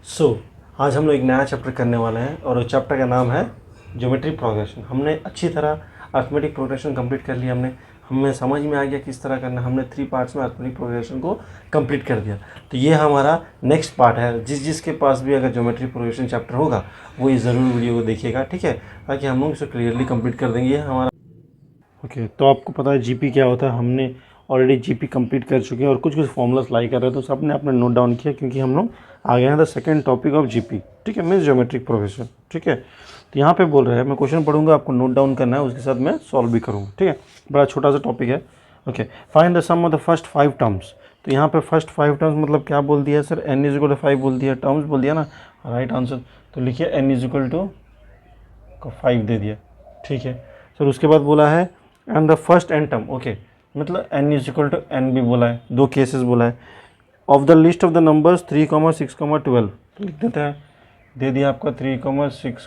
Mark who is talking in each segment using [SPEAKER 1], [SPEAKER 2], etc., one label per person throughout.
[SPEAKER 1] आज हम लोग एक नया चैप्टर करने वाले हैं और उस चैप्टर का नाम है ज्योमेट्री प्रोग्रेशन। हमने अच्छी तरह अर्थमेटिक प्रोग्रेशन कंप्लीट कर लिया। हमें समझ में आ गया किस तरह करना। हमने 3 पार्ट्स में अर्थमेटिक प्रोग्रेशन को कंप्लीट कर दिया। तो ये हमारा नेक्स्ट पार्ट है। जिसके पास भी अगर ज्योमेट्री प्रोग्रेशन चैप्टर होगा वो ये ज़रूर वीडियो को देखिएगा, ठीक है, ताकि हम लोग इसे क्लियरली कंप्लीट कर देंगे। ये हमारा तो आपको पता है जीपी क्या होता है। हमने ऑलरेडी जीपी कंप्लीट कर चुके हैं और कुछ फॉर्मूलास लाई कर रहे हैं, तो सबने अपने नोट डाउन किया क्योंकि हम लोग आ गए हैं the second topic of GP, ठीक है, मीन्स ज्योमेट्रिक प्रोग्रेशन, ठीक है। तो यहाँ पे बोल रहे हैं, मैं क्वेश्चन पढ़ूंगा, आपको नोट डाउन करना है, उसके साथ मैं सॉल्व भी करूँगा, ठीक है। बड़ा छोटा सा टॉपिक है। Okay, find the sum of the first 5 terms. तो यहाँ पे फर्स्ट 5 टर्म्स मतलब क्या बोल दिया sir, n is equal to 5 बोल दिया, टर्म्स बोल दिया ना, राइट आंसर। तो लिखिए n इज इक्वल टू 5 दे दिया, ठीक है सर। उसके बाद बोला है and the first n term, okay, मतलब n is equal to n भी बोला है, 2 केसेस बोला है। Of the list of the numbers 3, 6, 12 लिख देते हैं। दे दिया आपका 3, 6,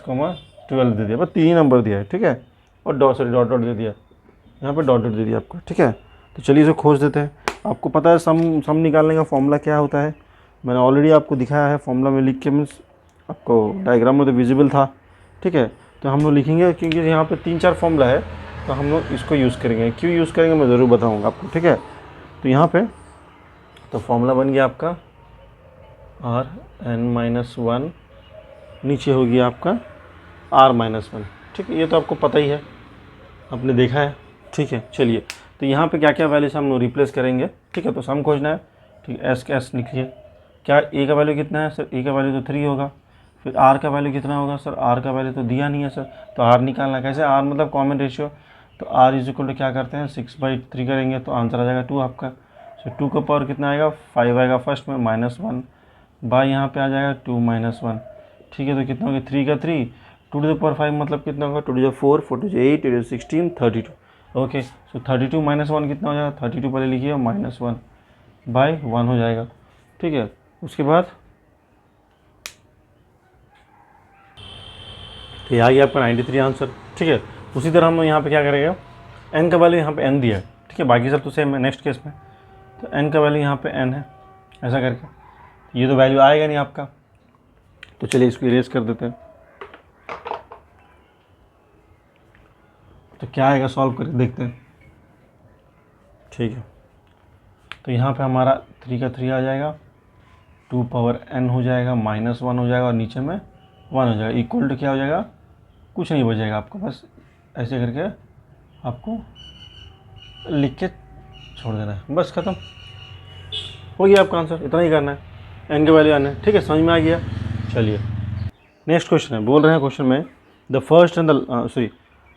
[SPEAKER 1] 12 दे दिया, बस 3 नंबर दिया है, ठीक है। और डॉट डॉट दे दिया, यहाँ पे डॉट दे दिया आपको, ठीक है। तो चलिए इसे खोज देते हैं। आपको पता है सम निकालने का फॉर्मूला क्या होता है, मैंने ऑलरेडी आपको दिखाया है फॉर्मूला में लिख के, मीन्स आपको डायग्राम में तो विजिबल था, ठीक है। तो हम लोग लिखेंगे क्योंकि यहाँ पे 3-4 फॉर्मूला है, तो हम लोग इसको यूज़ करेंगे। क्यों यूज़ करेंगे मैं ज़रूर बताऊँगा आपको, ठीक है। तो यहाँ पे तो फॉर्मूला बन गया आपका Rn-1, नीचे हो गया आपका R-1, ठीक है। ये तो आपको पता ही है, आपने देखा है, ठीक है। चलिए, तो यहाँ पे क्या क्या वैल्यू से हम लोग रिप्लेस करेंगे, ठीक है। तो सम खोजना है, ठीक है। एस का एस लिखिए। क्या ए का वैल्यू कितना है सर, ए का वैल्यू तो 3 होगा। फिर आर का वैल्यू कितना होगा सर, आर का वैल्यू तो दिया नहीं है सर, तो आर निकालना कैसे, आर मतलब कॉमन रेशियो। तो आर इज इक्वल टू क्या करते हैं, 6/3 करेंगे तो आंसर आ जाएगा 2 आपका। सो 2 का पावर कितना आएगा, 5 आएगा फर्स्ट में, -1 बाय यहाँ पे आ जाएगा 2 - 1, ठीक है। तो कितना होगा, 3 का 3, 2 टू द पावर 5 मतलब कितना होगा, 2 to the 4, 4 to the 8, 8 to the 16, 32। Okay, so 32 - 1 कितना हो जाएगा, 32 पहले लिखिए, -1 बाय 1 हो जाएगा, ठीक है। उसके बाद तो ये आ गया आपका 93 आंसर, ठीक है। उसी तरह हम यहाँ पे क्या करेंगे, n का वैल्यू यहाँ पे n दिया है, ठीक है। बाकी सब तो सेम है नेक्स्ट केस में। तो n का वैल्यू यहाँ पे n है, ऐसा करके ये तो वैल्यू आएगा नहीं आपका। तो चलिए इसको इरेज कर देते हैं। तो क्या आएगा, सॉल्व करके देखते हैं, ठीक है। तो यहाँ पे हमारा 3 का 3 आ जाएगा, 2 पावर n हो जाएगा, -1 हो जाएगा और नीचे में 1 हो जाएगा, इक्वल टू क्या हो जाएगा, कुछ नहीं बचेगा आपको, बस ऐसे करके आपको लिख के छोड़ देना है, बस खत्म हो गया आपका आंसर। इतना ही करना है, n के वैल्यू आना है, ठीक है। समझ में आ गया। चलिए नेक्स्ट क्वेश्चन है, बोल रहे हैं क्वेश्चन में the first and the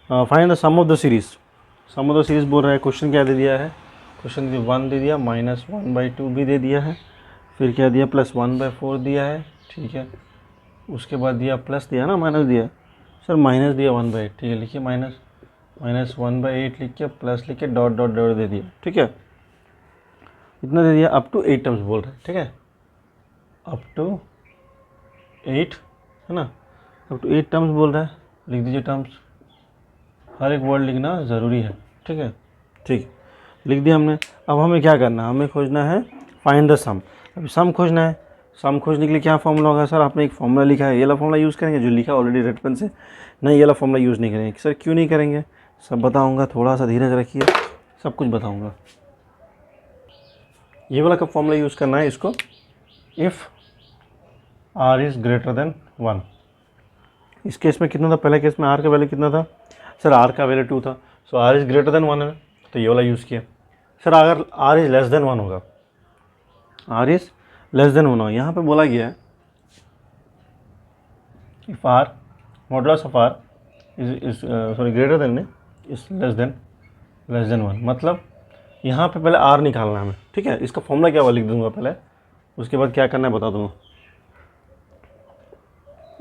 [SPEAKER 1] find the sum of the series. Sum of the series बोल रहा है, क्वेश्चन क्या दे दिया है, क्वेश्चन 1 दे दिया, -1/2 भी दे दिया है, फिर क्या दिया, +1/4 दिया है, ठीक है। उसके बाद दिया प्लस दिया ना, माइनस दिया सर, माइनस दिया 1/8, ठीक है। लिखिए -1/8 लिख के प्लस लिख के डॉट डॉट डॉट दे दिया, ठीक है। इतना दे दिया, अप टू 8 टर्म्स बोल रहे हैं, ठीक है, अप टू 8 है ना, अप टू 8 टर्म्स बोल रहा है। लिख दीजिए टर्म्स, हर एक वर्ड लिखना ज़रूरी है, ठीक है, ठीक, लिख दिया हमने। अब हमें क्या करना है, हमें खोजना है फाइंड द सम। अभी सम खोजना है, सम खोजने के लिए क्या फॉर्मूला होगा सर, आपने एक फॉर्मूला लिखा है, ये वाला फॉर्मूला यूज़ करेंगे जो लिखा ऑलरेडी रेड पेन से, नहीं ये वाला फॉर्मूला यूज़ नहीं करेंगे सर। क्यों नहीं करेंगे, सब बताऊंगा, थोड़ा सा धीरज रखिए, सब कुछ बताऊंगा। ये वाला का फॉर्मूला यूज़ करना है इसको, if r is greater than 1। इस केस में कितना था, पहले केस में r का वैल्यू कितना था सर, r का वैल्यू 2 था, सो r इज़ ग्रेटर देन 1 है, तो ये वाला यूज़ किया। सर अगर r इज़ लेस देन 1 होगा, r इज़ लेस देन 1 होगा, यहाँ पे बोला गया है if r modulus of r is greater than is less than 1, मतलब यहाँ पे पहले r निकालना है हमें, ठीक है। इसका फॉर्मूला क्या हुआ लिख दूंगा पहले, उसके बाद क्या करना है बता दूंगा।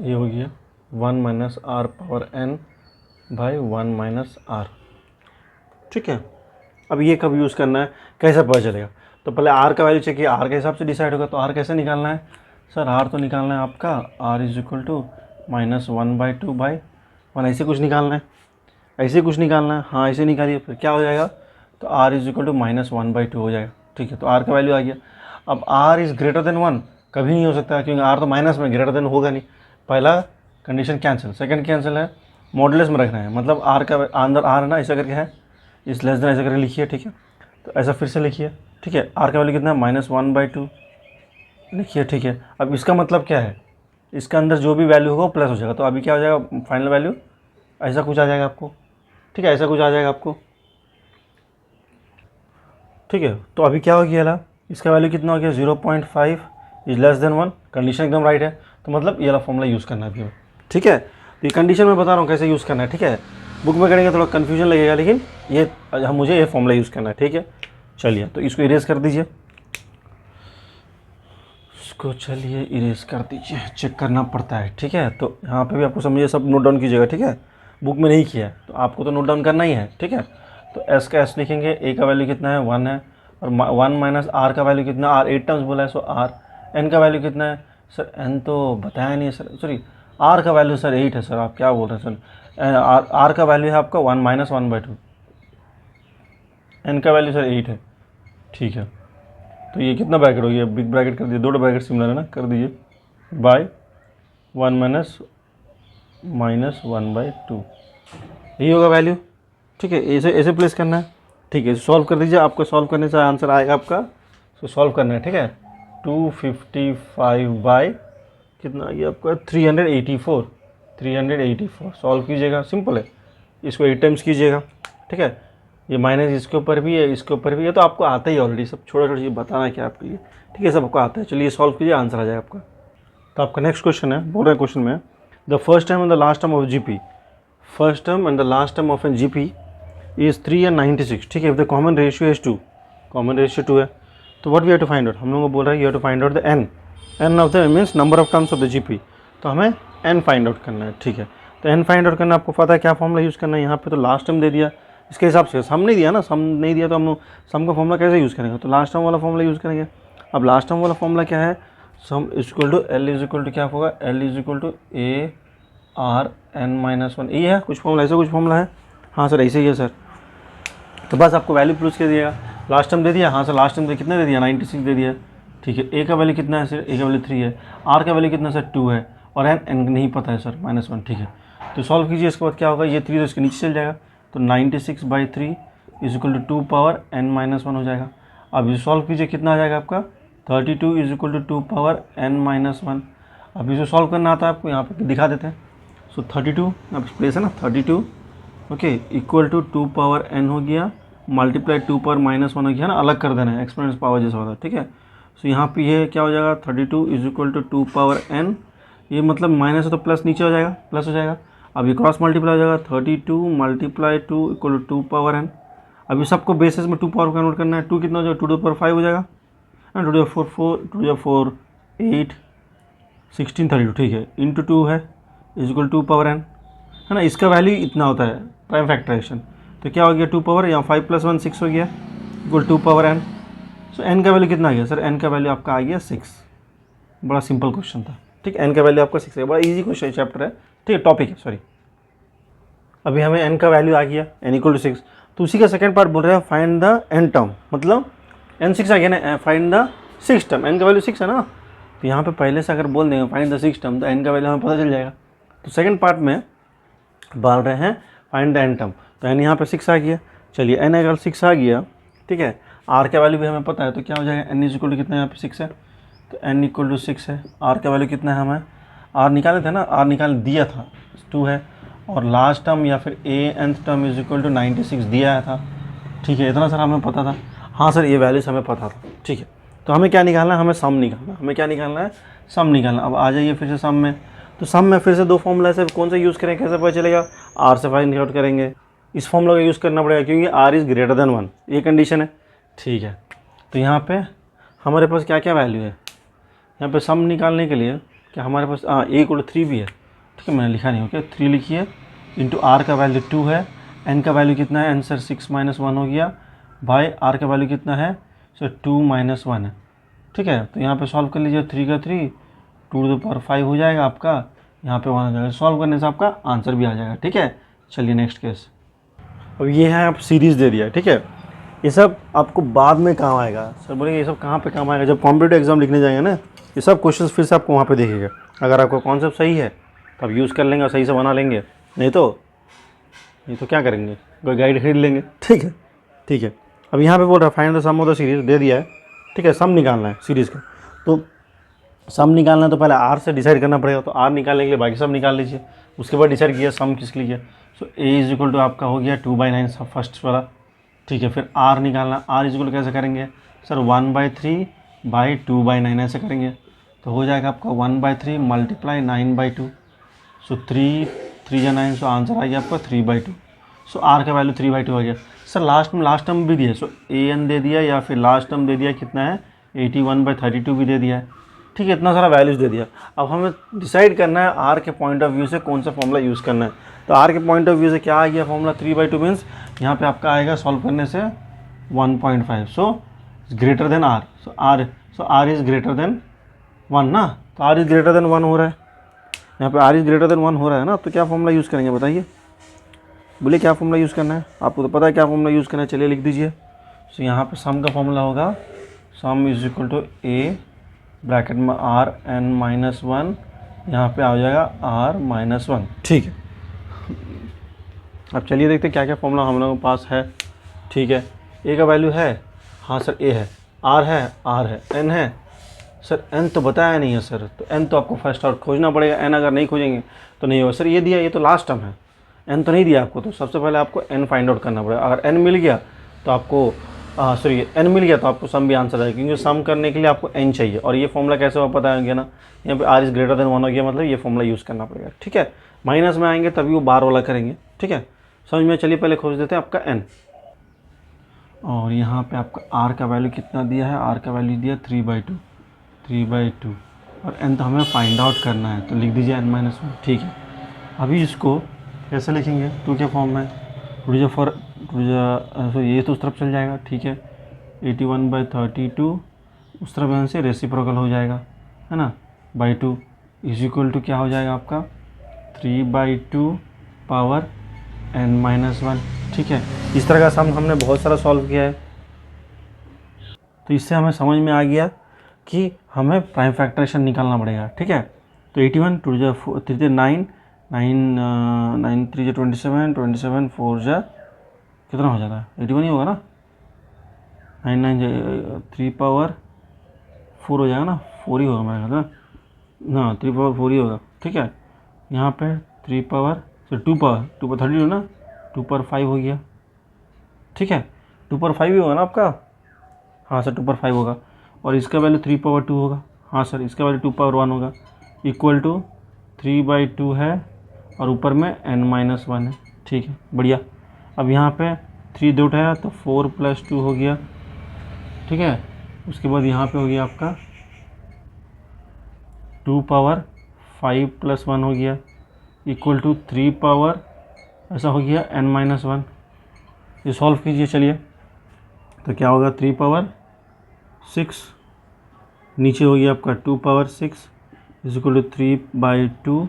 [SPEAKER 1] ये हो गया 1 - r power n by 1 - r, ठीक है। अब ये कब यूज़ करना है, कैसे पता चलेगा, तो पहले r का वैल्यू चेक किया, r के हिसाब से डिसाइड होगा। तो r कैसे निकालना है सर, r तो निकालना है आपका r इज इक्वल टू -1/2/1, ऐसे कुछ निकालना है, ऐसे कुछ निकालना है, हाँ ऐसे निकालिए, फिर क्या हो जाएगा, तो r इज इक्वल टू -1/2 हो जाएगा, ठीक है। तो r का वैल्यू आ गया। अब r इज़ ग्रेटर देन 1 कभी नहीं हो सकता, क्योंकि आर तो माइनस में ग्रेटर देन होगा नहीं। पहला कंडीशन कैंसिल, सेकंड कैंसिल है, मॉडुलस में रखना है, मतलब आर का अंदर आर है ना, ऐसा करके है, इस लेस देन ऐसा करके लिखिए, ठीक है। तो ऐसा फिर से लिखिए, ठीक है। आर का वैल्यू कितना है, -1/2 लिखिए, ठीक है। अब इसका मतलब क्या है, इसका अंदर जो भी वैल्यू होगा वो प्लस हो जाएगा, तो अभी क्या हो जाएगा फाइनल वैल्यू, ऐसा कुछ आ जाएगा आपको, ठीक है, ऐसा कुछ आ जाएगा आपको, ठीक है। तो अभी क्या हो गया, इसका वैल्यू कितना हो गया, 0.5 इज लेस देन 1, कंडीशन एकदम राइट है, तो मतलब ये वाला फॉर्मूला यूज़ करना है अभी, ठीक है। तो ये कंडीशन मैं बता रहा हूँ कैसे यूज़ करना है, ठीक है। बुक में करेंगे थोड़ा कन्फ्यूजन लगेगा, लेकिन ये मुझे ये फॉर्मूला यूज़ करना है, ठीक है। चलिए तो इसको इरेज कर दीजिए, इसको चलिए इरेज कर दीजिए, चेक करना पड़ता है, ठीक है। तो यहाँ पे भी आपको समझिए, सब नोट डाउन कीजिएगा, ठीक है। बुक में नहीं किया है तो आपको तो नोट डाउन करना ही है, ठीक है। तो एस का एस लिखेंगे, ए का वैल्यू कितना है 1 है, और 1 माइनस आर का वैल्यू कितना, आर 8 टर्म्स बोला है, सो आर। एन का वैल्यू कितना है सर, एन तो बताया नहीं है सर, सॉरी आर का वैल्यू सर 8 है सर, आप क्या बोल रहे हैं सर, आर का वैल्यू है आपका 1 - 1/2, एन का वैल्यू सर 8 है, ठीक है। तो ये कितना ब्रैकेट हो गया, बिग ब्रैकेट कर दीजिए, दो ब्रैकेट सिमिलर है ना, कर दीजिए, बाय 1 - 1/2, यही होगा वैल्यू, ठीक है। ऐसे ऐसे प्लेस करना है, ठीक है। सॉल्व कर दीजिए, आपको सॉल्व करने से आंसर आएगा आपका, तो सॉल्व करना है, ठीक है। 255 बाई कितना आ गया आपका 384 सॉल्व कीजिएगा, सिंपल है। इसको 8 टाइम्स कीजिएगा, ठीक है। ये माइनस इसके ऊपर भी है, इसके ऊपर भी है, तो आपको आता ही ऑलरेडी, सब छोटा छोटा चीज़ बताना क्या आपके लिए, ठीक है, सब आपको आता है। चलिए सॉल्व कीजिए, आंसर आ जाएगा आपका। तो आपका नेक्स्ट क्वेश्चन है, बोल रहे हैं क्वेश्चन में, the first term and the last term of GP, first term and the last term of an GP is 3 and 96, ठीक है। If the common ratio is 2, common ratio 2 है, तो what we have to find out, हम लोगों को बोल रहा है you have to find out the n of the means number of terms of the GP, तो हमें एन फाइंड आउट करना है, ठीक है। तो एन फाइंड आउट करना, आपको पता है क्या फॉर्मूला यूज़ करना है, यहाँ पे तो लास्ट टर्म दे दिया, इसके हिसाब से सम नहीं दिया ना, सम नहीं दिया तो हम सम का फॉर्मूला कैसे यूज़ करेंगे, तो लास्ट टर्म वाला फॉर्मूला यूज़ करेंगे। अब लास्ट टर्म वाला फॉर्मूला क्या है, sum equal to L is equal to क्या होगा, L is equal to a r n -1, ये है कुछ फॉर्मूला, ऐसा कुछ फॉर्मूला है, हाँ सर ऐसे ही है सर। तो बस आपको वैल्यू पुट कर दिएगा, लास्ट टर्म दे दिया, हाँ सर लास्ट टर्म कितना दे दिया 96 दे दिया, ठीक है। ए का वैल्यू कितना है सर, ए का वैल्यू 3 है, आर का वैल्यू कितना सर 2 है, और एन नहीं पता है सर -1, ठीक है। तो सॉल्व कीजिए, इसके बाद क्या होगा, ये 3 तो इसके नीचे चल जाएगा, तो 96/3 is equal to 2 power n - 1 हो जाएगा। अब ये सॉल्व कीजिए, कितना आ जाएगा आपका 32 is equal to 2 power n - 1। अब इसे सॉल्व करना आता है आपको, यहाँ पर दिखा देते हैं। सो 32 यहाँ पर प्लेस है ना, 32 okay equal to 2 power n हो गया, मल्टीप्लाई 2 पावर -1 हो गया ना, अलग कर देना है, एक्सपोनेंशियल पावर जैसा होता है, ठीक है। सो यहाँ पे ये क्या हो जाएगा, 32 is equal to 2 power n, ये मतलब माइनस है तो प्लस नीचे हो जाएगा, प्लस हो जाएगा। अब ये क्रॉस मल्टीप्लाई हो जाएगा, 32 multiply 2 equal to 2 power n। अभी सबको बेसिस में 2 पावर कन्वर्ट करना है, 2 कितना हो जाएगा, 2 to the power 5 हो जाएगा, 2 to the power 4 2 to the power 8 16 32, ठीक है, इंटू 2 है इज इक्वल 2 पावर n, है ना। इसका वैल्यू इतना होता है प्राइम फैक्टराइजेशन, तो क्या हो गया 2 पावर, यहाँ 5 + 1 6 हो गया इक्वल 2 पावर n। सो n का वैल्यू कितना आ गया सर, n का वैल्यू आपका आ गया 6, बड़ा सिंपल क्वेश्चन था, ठीक है। n का वैल्यू आपका 6 है, बड़ा इजी क्वेश्चन चैप्टर है, ठीक है, टॉपिक है, सॉरी। अभी हमें n का वैल्यू आ गया, n इक्वल टू 6, तो उसी का सेकंड पार्ट बोल रहे हैं फाइंड द n टर्म, मतलब n 6 आ गया ना, फाइंड द 6 टर्म, n का वैल्यू 6 है ना, तो यहाँ पे पहले से अगर बोल देंगे फाइंड द 6 टर्म, तो n का वैल्यू हमें पता चल जाएगा। तो सेकंड पार्ट में बोल रहे हैं फाइंड द n टर्म, तो n यहाँ पे 6 आ गया, चलिए n अगर 6 आ गया, ठीक है, r का वैल्यू भी हमें पता है, तो क्या हो जाएगा n इक्वल टू कितना, यहाँ पे 6 है, तो n इक्वल टू 6 है, r का वैल्यू कितना है, हमें r निकाले थे ना, r निकाल दिया था 2 है, और लास्ट टर्म या फिर nth term is equal to 96 दिया था, ठीक है, इतना सर हमें पता था, हाँ सर ये वैल्यूज हमें पता था, ठीक है। तो हमें क्या निकालना है, हमें सम निकालना है, हमें क्या निकालना है, सम निकालना। अब आ जाइए फिर से सम में, तो सम में फिर से दो फॉर्मूला से कौन सा यूज़ करें, कैसे पता चलेगा, आर से फाइंड आउट करेंगे, इस फॉर्मूला का यूज़ करना पड़ेगा क्योंकि आर इज़ ग्रेटर देन 1, ये कंडीशन है, ठीक है। तो यहाँ पे हमारे पास क्या क्या वैल्यू है, यहाँ पे सम निकालने के लिए क्या हमारे पास ए इक्वल टू 3 भी है, ठीक है, मैंने लिखा नहीं, ओके 3 लिखिए, इंटू आर का वैल्यू 2 है, एन का वैल्यू कितना है, आंसर 6 - 1 हो गया, बाई आर का वैल्यू कितना है सर 2 - 1 है, ठीक है। तो यहाँ पे सॉल्व कर लीजिए, 3 का 3 2 to the power 5 हो जाएगा आपका, यहाँ पे 1 हो जाएगा, सॉल्व करने से आपका आंसर भी आ जाएगा, ठीक है। चलिए नेक्स्ट केस, अब ये है आप सीरीज़ दे दिया, ठीक है, ये सब आपको बाद में काम आएगा, सर बोलेंगे ये सब कहाँ पे काम आएगा, जब कॉम्पिटिटिव एग्जाम लिखने जाएंगे ना, ये सब क्वेश्चंस फिर से आपको वहाँ पे देखेगा। अगर आपका कॉन्सेप्ट सही है तो आप यूज़ कर लेंगे और सही से बना लेंगे, नहीं तो क्या करेंगे, कोई गाइड खरीद लेंगे। ठीक है। अब यहाँ पे बोल रहा है find the sum of the series, दे दिया है, ठीक है, सम निकालना है सीरीज़ का। तो सम निकालना है तो पहले आर से डिसाइड करना पड़ेगा, तो आर निकालने के लिए बाकी सब निकाल लीजिए। उसके बाद डिसाइड किया सम किसके लिए। सो ए इज इक्वल टू आपका हो गया 2/9 सब फर्स्ट वाला, ठीक है। फिर आर निकालना, आर इज इक्वल कैसे करेंगे सर, 1/3/2/9 ऐसे करेंगे, तो हो जाएगा आपका 1/3 मल्टीप्लाई 9/2। सो 3 या 9, सो आंसर आ गया आपका 3/2। सो आर का वैल्यू 3/2 आ गया। सर लास्ट टर्म भी दिया, सो ए एन दे दिया या फिर लास्ट टर्म दे दिया कितना है 81/32 भी दे दिया है, ठीक है। इतना सारा वैल्यूज़ दे दिया। अब हमें डिसाइड करना है आर के पॉइंट ऑफ व्यू से कौन सा फॉर्मूला यूज़ करना है। तो आर के पॉइंट ऑफ व्यू से क्या आ गया फॉर्मूला, 3/2 मीन्स यहाँ पे आपका आएगा सॉल्व करने से 1.5, so greater than r. So r is greater than 1 ना, तो आर इज़ ग्रेटर देन 1 हो रहा है, यहाँ पे आर इज़ ग्रेटर देन 1 हो रहा है ना। तो क्या फॉर्मूला यूज़ करेंगे बताइए, बोलिए क्या फॉर्मूला यूज़ करना है, आपको तो पता है क्या फॉर्मूला यूज़ करना है, चलिए लिख दीजिए। सो यहाँ पे सम का फॉर्मूला होगा sum is equal to a bracket में आर एन माइनस 1, यहाँ पे आ जाएगा आर माइनस 1, ठीक है। अब चलिए देखते हैं क्या क्या फॉर्मूला हम लोगों के पास है, ठीक है। ए का वैल्यू है, हाँ सर ए है, आर है, एन है सर, एन तो बताया नहीं है सर, तो एन तो आपको फर्स्ट और खोजना पड़ेगा, एन अगर नहीं खोजेंगे तो नहीं होगा। सर ये दिया, ये तो लास्ट टर्म है, एन तो नहीं दिया आपको, तो सबसे पहले आपको एन फाइंड आउट करना पड़ेगा। अगर एन मिल गया तो आपको एन मिल गया तो आपको सम भी आंसर आएगा, क्योंकि सम करने के लिए आपको एन चाहिए। और ये फॉर्मूला कैसे हुआ पता है ना, यहाँ पे आर इज़ ग्रेटर देन 1 हो गया, मतलब ये फॉर्मूला यूज़ करना पड़ेगा, ठीक है। माइनस में आएंगे तभी वो बार वाला करेंगे, ठीक है, समझ में। चलिए पहले खोज देते हैं आपका एन, और यहाँ पे आपका आर का वैल्यू कितना दिया है, आर का वैल्यू दिया 3/2, और एन तो हमें फाइंड आउट करना है, तो लिख दीजिए n-1, ठीक है। अभी इसको कैसे लिखेंगे, टू के फॉर्म में, ये तो उस तरफ चल जाएगा, ठीक है। 81/32 उस तरफ यहाँ से रेसिप्रोकल हो जाएगा, है ना, बाई 2 इज इक्वल टू क्या हो जाएगा आपका 3/2 पावर n-1, ठीक है। इस तरह का सम हमने बहुत सारा सॉल्व किया है, तो इससे हमें समझ में आ गया कि हमें प्राइम फैक्टरेशन निकालना पड़ेगा, ठीक है। तो 81 2 3 9 9 3 27 27 4 कितना हो जाता है, 81 ही होगा ना, 9 9 3 पावर 4 हो जाएगा ना, 4 ही होगा मेरा ख्याल ना, 3 पावर 4 ही होगा, ठीक है। यहाँ पे 3 पावर 2 पावर 32 ना, 2 पावर 5 हो गया, ठीक है। 2 पावर 5 ही होगा ना आपका, हाँ सर 2 पावर 5 होगा, और इसका वैल्यू 3 पावर 2 होगा, हाँ सर इसका वैल्यू 2 पावर 1 होगा, इक्वल टू 3/2 है, और ऊपर में n-1 है, ठीक है, बढ़िया। अब यहाँ पे 3 2 उठाया तो 4 + 2 हो गया, ठीक है। उसके बाद यहाँ पे हो गया आपका 2 पावर 5 + 1 हो गया, इक्वल टू 3 पावर ऐसा हो गया n-1। ये सॉल्व कीजिए चलिए, तो क्या होगा 3 पावर 6, नीचे हो गया आपका 2 पावर 6 इज इक्वल टू 3/2,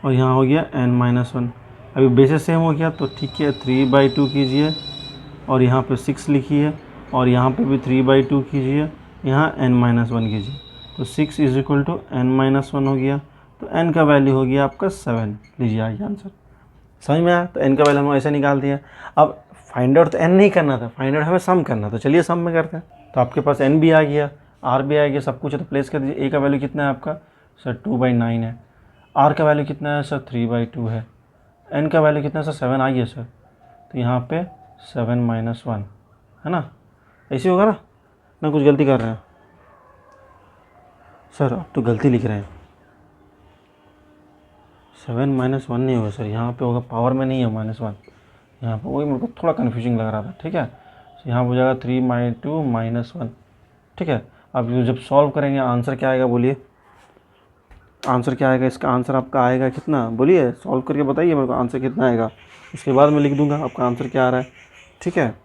[SPEAKER 1] और यहाँ हो गया n-1। अभी बेसिस सेम हो गया तो ठीक है, 3/2 कीजिए, और यहाँ पे 6 लिखिए, और यहाँ पे भी 3/2 कीजिए, यहाँ n-1 कीजिए, तो 6 इज इक्वल टू n-1 हो गया। तो n का वैल्यू हो गया आपका 7, लीजिए आइए आंसर, समझ में आया। तो n का वैल्यू हम ऐसे निकाल दिया। अब फाइंड आउट तो n नहीं करना था, फाइंड आउट हमें सम करना था, चलिए सम में करते हैं। तो आपके पास n भी आ गया, r भी आ गया, सब कुछ है, तो प्लेस कर दीजिए। a का वैल्यू कितना है आपका सर 2/9 है, r का वैल्यू कितना है सर 3/2 है, n का वैल्यू कितना है सर 7 आ गया सर, तो यहाँ पे 7-1 है ना, ऐसे होगा ना कुछ गलती कर रहे हैं सर, आप तो गलती लिख रहे हैं, 7-1 नहीं होगा सर, यहाँ पे होगा, पावर में नहीं है -1, यहाँ पे वही मेरे को थोड़ा कन्फ्यूजिंग लग रहा था, ठीक है। तो यहाँ हो जाएगा 3/2 -1, ठीक है। अब जब सॉल्व करेंगे आंसर क्या आएगा, बोलिए आंसर क्या आएगा, इसका आंसर आपका आएगा कितना, बोलिए सॉल्व करके बताइए मेरे को आंसर कितना आएगा, उसके बाद मैं लिख दूंगा आपका आंसर क्या आ रहा है, ठीक है।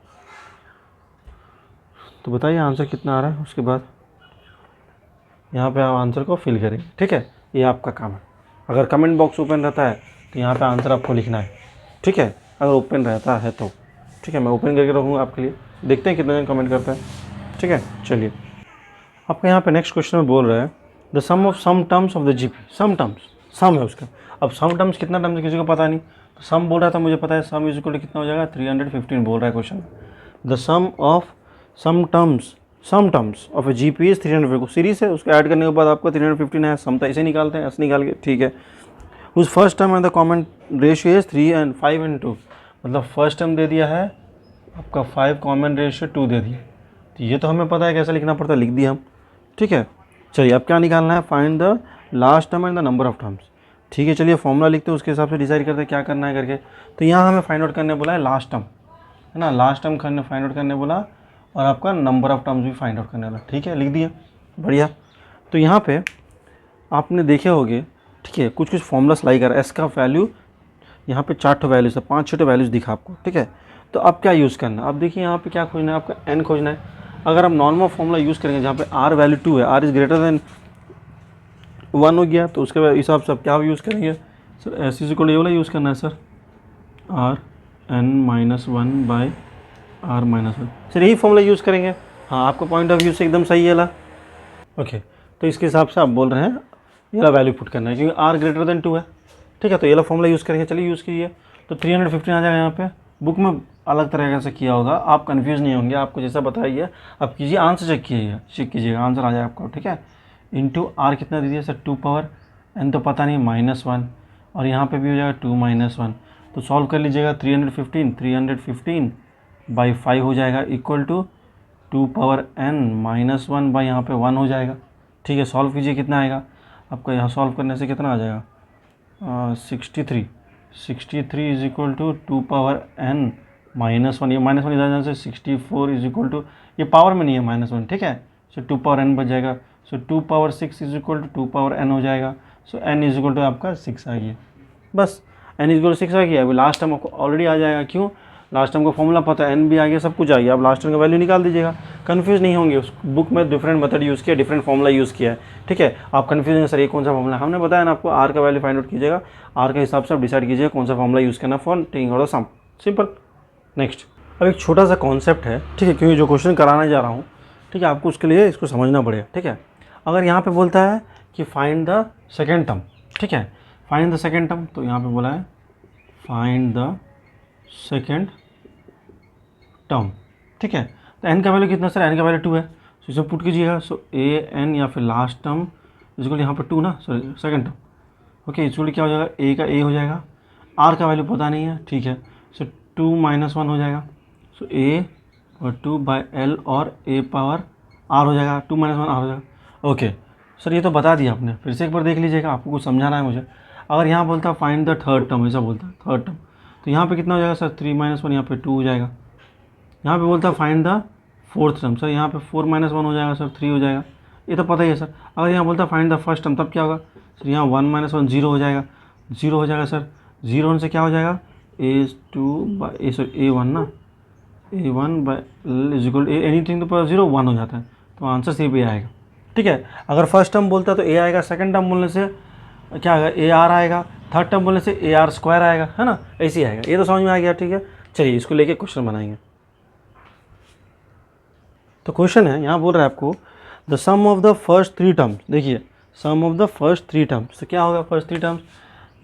[SPEAKER 1] तो बताइए आंसर कितना आ रहा है, उसके बाद यहाँ पे आप आंसर को फिल करेंगे, ठीक है, ये आपका काम है। अगर कमेंट बॉक्स ओपन रहता है तो यहाँ पे आंसर आपको लिखना है, ठीक है, अगर ओपन रहता है तो, ठीक है, मैं ओपन करके रखूँगा आपके लिए, देखते हैं कितने जन कमेंट करते हैं, ठीक है। चलिए आपका यहाँ पे नेक्स्ट क्वेश्चन में बोल रहा है the sum of some terms of the GP, sum terms, sum है उसका। अब सम टर्म्स कितना टर्म्स किसी को पता नहीं, तो सम बोल रहा था मुझे पता है, सम इज इक्वल टू कितना हो जाएगा 315 बोल रहा है question. The sum of some terms of a GP is 315, series है, उसको ऐड करने के बाद आपको 315 है, सम तो ऐसे निकालते हैं, ऐसे निकाल के, ठीक है। उस first term and the common ratio is 3 and 5 and 2, मतलब फर्स्ट टर्म दे दिया है आपका 5, कॉमन रेशियो 2 दे दिया, तो ये तो हमें पता है कैसे लिखना पड़ता है, लिख दिया हम, ठीक है। चलिए अब क्या निकालना है, find the last term and the number of terms, ठीक है। चलिए फॉर्मूला लिखते हैं, उसके हिसाब से डिसाइड करते हैं क्या करना है करके। तो यहाँ हमें फाइंड आउट करने बोला है लास्ट टर्म, है ना, लास्ट टर्म फाइंड आउट करने बोला, और आपका नंबर ऑफ टर्म्स भी फाइंड आउट करने वाला, ठीक है, लिख दिया, बढ़िया। तो यहाँ पे आपने देखे होंगे, ठीक है, कुछ फॉर्मूला लाई कर, एस का वैल्यू यहाँ पे 4 वैल्यूज है, 5 वैल्यूज दिखा आपको, ठीक है। तो अब क्या यूज़ करना है, अब देखिए यहाँ पे क्या खोजना है, आपका एन खोजना है। अगर हम नॉर्मल फॉर्मूला यूज़ करेंगे जहाँ पे आर वैल्यू 2 है, आर इज़ ग्रेटर देन 1 हो गया, तो उसके हिसाब से आप क्या यूज़ करेंगे सर, एस इज इक्वल ये वाला यूज़ करना है sir, r n - 1 by r -1, sir यही फॉर्मूला यूज़ करेंगे। हाँ, आपका पॉइंट ऑफ व्यू से एकदम सही है ला, ओके। तो इसके हिसाब से आप बोल रहे हैं ये वाला वैल्यू पुट करना है, क्योंकि आर ग्रेटर देन 2 है, ठीक है। तो ये वाला फॉर्मूला यूज़ करेंगे, चलिए यूज़ कीजिए। तो 315 आ जाएगा, यहाँ पे बुक में अलग तरह से किया होगा, आप कंफ्यूज नहीं होंगे, आपको जैसा बताइए आप कीजिए, आंसर चेक कीजिएगा, आंसर आ जाएगा आपको, ठीक है। इंटू आर कितना दीजिए सर, 2 पावर n तो पता नहीं -1, और यहाँ पे भी हो जाएगा 2 - 1, तो सॉल्व कर लीजिएगा। 315 बाई 5 हो जाएगा, equal to 2 power n -1 by यहाँ पे 1 हो जाएगा, ठीक है। सॉल्व कीजिए, कितना आएगा आपका, यहाँ सॉल्व करने से कितना आ जाएगा 63 is equal to 2 power n -1, ये -1 इधर जाने से 64 इज इक्वल टू, ये पावर में नहीं है -1, ठीक है। सो 2 पावर n बच जाएगा, so 2 power 6 is equal to 2 power n हो जाएगा, so n is equal to आपका 6 आ गया, बस n इज इक्वल टू 6 आ गया। अभी लास्ट टर्म आपको ऑलरेडी आ जाएगा, क्यों, लास्ट टर्म का फॉर्मूला पता है, n भी आ गया, सब कुछ आ गया, अब लास्ट टर्म का वैल्यू निकाल दीजिएगा, कंफ्यूज नहीं होंगे। उस बुक में डिफरेंट मेथड यूज़ किया, डिफरेंट फॉर्मूला यूज़ किया है, ठीक है। आप कंफ्यूज हैं सर ये कौन सा फॉर्मूला, हमने बताया ना आपको, आर का वैल्यू फाइंड आउट कीजिएगा, आर के हिसाब से आप डिसाइड कीजिएगा कौन सा फॉर्मूला यूज़ करना for taking out the sum, simple. Next, अब एक छोटा सा कॉन्सेप्ट है, ठीक है, क्योंकि जो क्वेश्चन कराने जा रहा हूँ, ठीक है, आपको उसके लिए इसको समझना पड़ेगा, ठीक है। अगर यहाँ पे बोलता है कि फाइंड द सेकेंड टर्म, ठीक है, फाइंड द सेकेंड टर्म, तो यहाँ पे बोला है फाइंड द सेकेंड टर्म, ठीक है। तो n का वैल्यू कितना सर, n का वैल्यू 2 है, सो इसे पुट कीजिएगा, सो ए n या फिर लास्ट टर्म इसको यहाँ पर 2 ना, सॉरी सेकेंड टर्म, ओके, इसको क्या हो जाएगा, a का a हो जाएगा, r का वैल्यू पता नहीं है, ठीक है, सो 2 - 1 हो जाएगा, सो a और 2 बाई l और a पावर r हो जाएगा, 2 - 1 r हो जाएगा, ओके। सर ये तो बता दिया आपने, फिर से एक बार देख लीजिएगा, आपको कुछ समझाना है मुझे। अगर यहाँ बोलता है फाइंड द थर्ड टर्म, ऐसा बोलता है थर्ड टर्म, तो यहाँ पे कितना हो जाएगा सर, 3 - 1, यहाँ पे 2 हो जाएगा। यहाँ पे बोलता है find the fourth term, sir यहाँ पे 4 - 1 हो जाएगा सर, 3 हो जाएगा, ये तो पता ही है सर। अगर यहाँ बोलता है फाइंड द फर्स्ट टर्म, तब क्या होगा सर, यहाँ 1 - 1 0 हो जाएगा, 0 हो जाएगा सर, 0 से क्या हो जाएगा a1 ना, a1 by l is equal anything तो पर 0 1 हो जाता है, तो आंसर सी पे आएगा, ठीक है। अगर फर्स्ट टर्म बोलता है तो a आएगा, सेकंड टर्म बोलने से क्या आएगा, ए आर आएगा, थर्ड टर्म बोलने से ए आर स्क्वायर आएगा, है ना, ऐसे ही आएगा, ये तो समझ में आ गया, ठीक है। चलिए इसको लेके क्वेश्चन बनाएंगे। तो क्वेश्चन है, यहाँ बोल रहा है आपको the sum of the first 3 terms, देखिए sum of the first 3 terms, तो क्या होगा फर्स्ट 3 टर्म्स,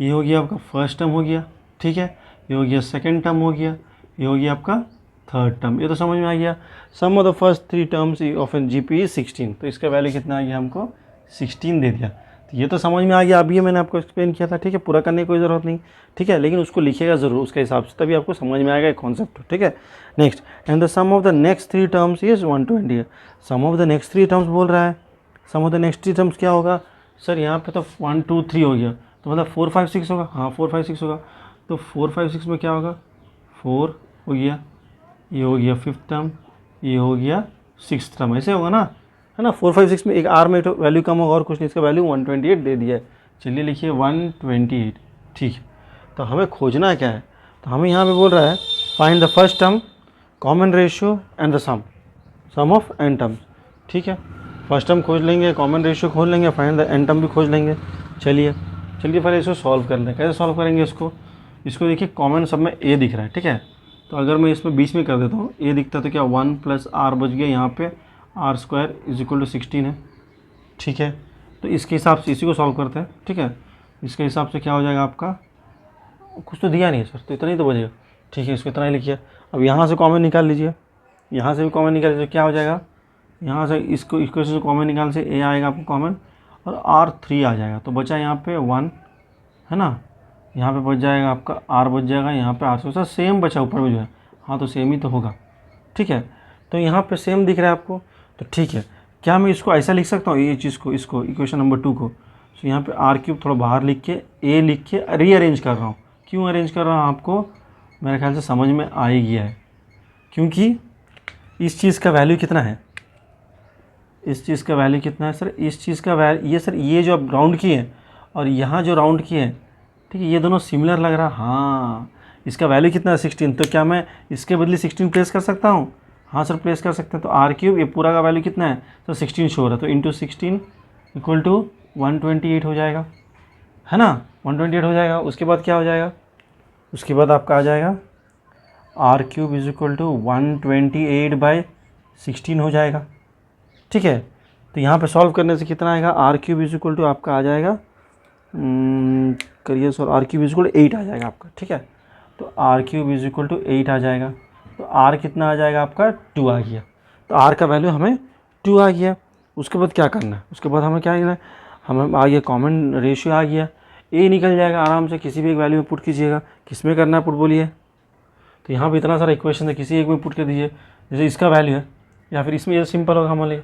[SPEAKER 1] ये हो गया आपका फर्स्ट टर्म हो गया, ठीक है, ये हो गया सेकंड टर्म हो गया, ये हो गया आपका थर्ड टर्म, ये तो समझ में आ गया। Sum of the first 3 terms of an GP 16, तो इसका वैल्यू कितना आ गया हमको 16 दे दिया, तो ये तो समझ में आ गया, अभी मैंने आपको एक्सप्लेन किया था, ठीक है, पूरा करने की कोई ज़रूरत नहीं, ठीक है, लेकिन उसको लिखिएगा ज़रूर उसके हिसाब से, तभी आपको समझ में आएगा कॉन्सेप्ट, ठीक है। Next, and the sum of the next 3 terms is 120 है, sum of the next 3 terms बोल रहा है, sum of the next 3 terms क्या होगा सर, यहाँ पे तो 1 2 3 हो गया, तो मतलब 4 5 6 होगा, हाँ 4 5 6 होगा, तो 4 5 6 में क्या होगा, 4 हो गया, ये हो गया 5th टर्म, ये हो गया 6th टर्म, ऐसे होगा ना, है ना। 4 5 6 में एक आर में तो वैल्यू कम होगा और कुछ नहीं, इसका वैल्यू 128 दे दिया है, चलिए लिखिए 128, ठीक है। तो हमें खोजना क्या है, तो हमें यहाँ पे बोल रहा है find the first term, common ratio and the sum of N terms, ठीक है। फर्स्ट टर्म खोज लेंगे, कॉमन रेशियो खोज लेंगे, फाइंड द एन टर्म भी खोज लेंगे। चलिए पहले इसको सॉल्व कर लें, कैसे सॉल्व करेंगे इसको देखिए कॉमन सब में ए दिख रहा है, ठीक है, तो अगर मैं इसमें बीच में कर देता हूँ, ए दिखता तो क्या 1 + r बच गया, यहाँ पे r² इज इक्वल टू 16 है, ठीक है। तो इसके हिसाब से इसी को सॉल्व करते हैं, ठीक है। इसके हिसाब से क्या हो जाएगा आपका, कुछ तो दिया नहीं है सर, तो इतना ही तो बचेगा, ठीक है, इसको इतना ही लिखिए। अब यहाँ से कॉमन निकाल लीजिए, यहाँ से भी कॉमन निकाल लीजिए, क्या हो जाएगा, यहाँ से इसको इक्वेशन से कॉमन निकाल से ए आएगा आपको कॉमन और R3 आ जाएगा, तो बचा यहाँ पे 1 है ना, यहाँ पे बच जाएगा आपका R बच जाएगा, यहाँ पे R सर सेम बचा ऊपर में जो है, हाँ तो सेम ही तो होगा, ठीक है। तो यहाँ पे सेम दिख रहा है आपको, तो ठीक है। क्या मैं इसको ऐसा लिख सकता हूँ, ये चीज़ को, इसको इक्वेशन नंबर 2 को, तो यहाँ पे R³ थोड़ा बाहर लिख के ए लिख के रीअरेंज कर रहा हूँ। क्यों अरेंज कर रहा हूँ आपको मेरे ख्याल से समझ में आ ही गया है, क्योंकि इस चीज़ का वैल्यू कितना है, इस चीज़ का वैल्यू कितना है सर, इस चीज़ का वैल्यू, ये सर ये जो अब राउंड किए हैं और यहाँ जो राउंड किए हैं, ठीक है, ये दोनों सिमिलर लग रहा है, हाँ। इसका वैल्यू कितना है 16, तो क्या मैं इसके बदले 16 प्लेस कर सकता हूँ, हाँ सर प्लेस कर सकते हैं। तो R³ ये पूरा का वैल्यू कितना है सर 16 शोर है, तो इंटू 16 इक्वल टू 128 हो जाएगा, है ना, 128 हो जाएगा। उसके बाद क्या हो जाएगा, उसके बाद आपका आ जाएगा R³ इज इक्वल टू 128/16 हो जाएगा, ठीक है। तो यहाँ पे सॉल्व करने से कितना आएगा, R³ इज इक्वल टू आपका आ जाएगा, करिए sir, R³ is equal to 8 आ जाएगा आपका, ठीक है। तो R³ इज इक्वल टू 8 आ जाएगा, तो R कितना आ जाएगा आपका 2 आ गया, तो R का वैल्यू हमें 2 आ गया। उसके बाद क्या करना है, उसके बाद हमें क्या करना है, हमें आ गया कॉमन रेशियो आ गया, ए निकल जाएगा आराम से, किसी भी एक वैल्यू में पुट कीजिएगा, किस में करना है पुट बोलिए। तो यहाँ पे इतना सारा इक्वेशन है, किसी एक में पुट कर दीजिए, जैसे इसका वैल्यू है या फिर इसमें ये सिंपल होगा हमारे लिए,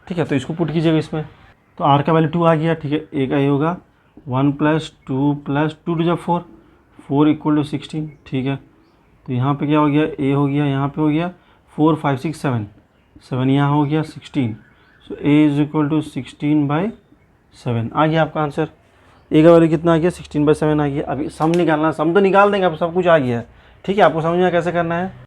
[SPEAKER 1] ठीक है, तो इसको पुट कीजिएगा इसमें। तो R का वैल्यू 2 आ गया, ठीक है। ए का ये होगा 1 + 2 + 2 टू 4, 4 इक्वल टू 16, ठीक है। तो यहाँ पे क्या हो गया, ए हो गया, यहाँ पे हो गया 4 5 6 7, 7 यहाँ हो गया 16, सो ए इज इक्वल टू 16/7 आ गया आपका आंसर। ए का वैल्यू कितना आ गया 16/7 आ गया। अभी सम निकालना, सम तो निकाल देंगे, अब सब कुछ आ गया है, ठीक है। आपको समझ में कैसे करना है।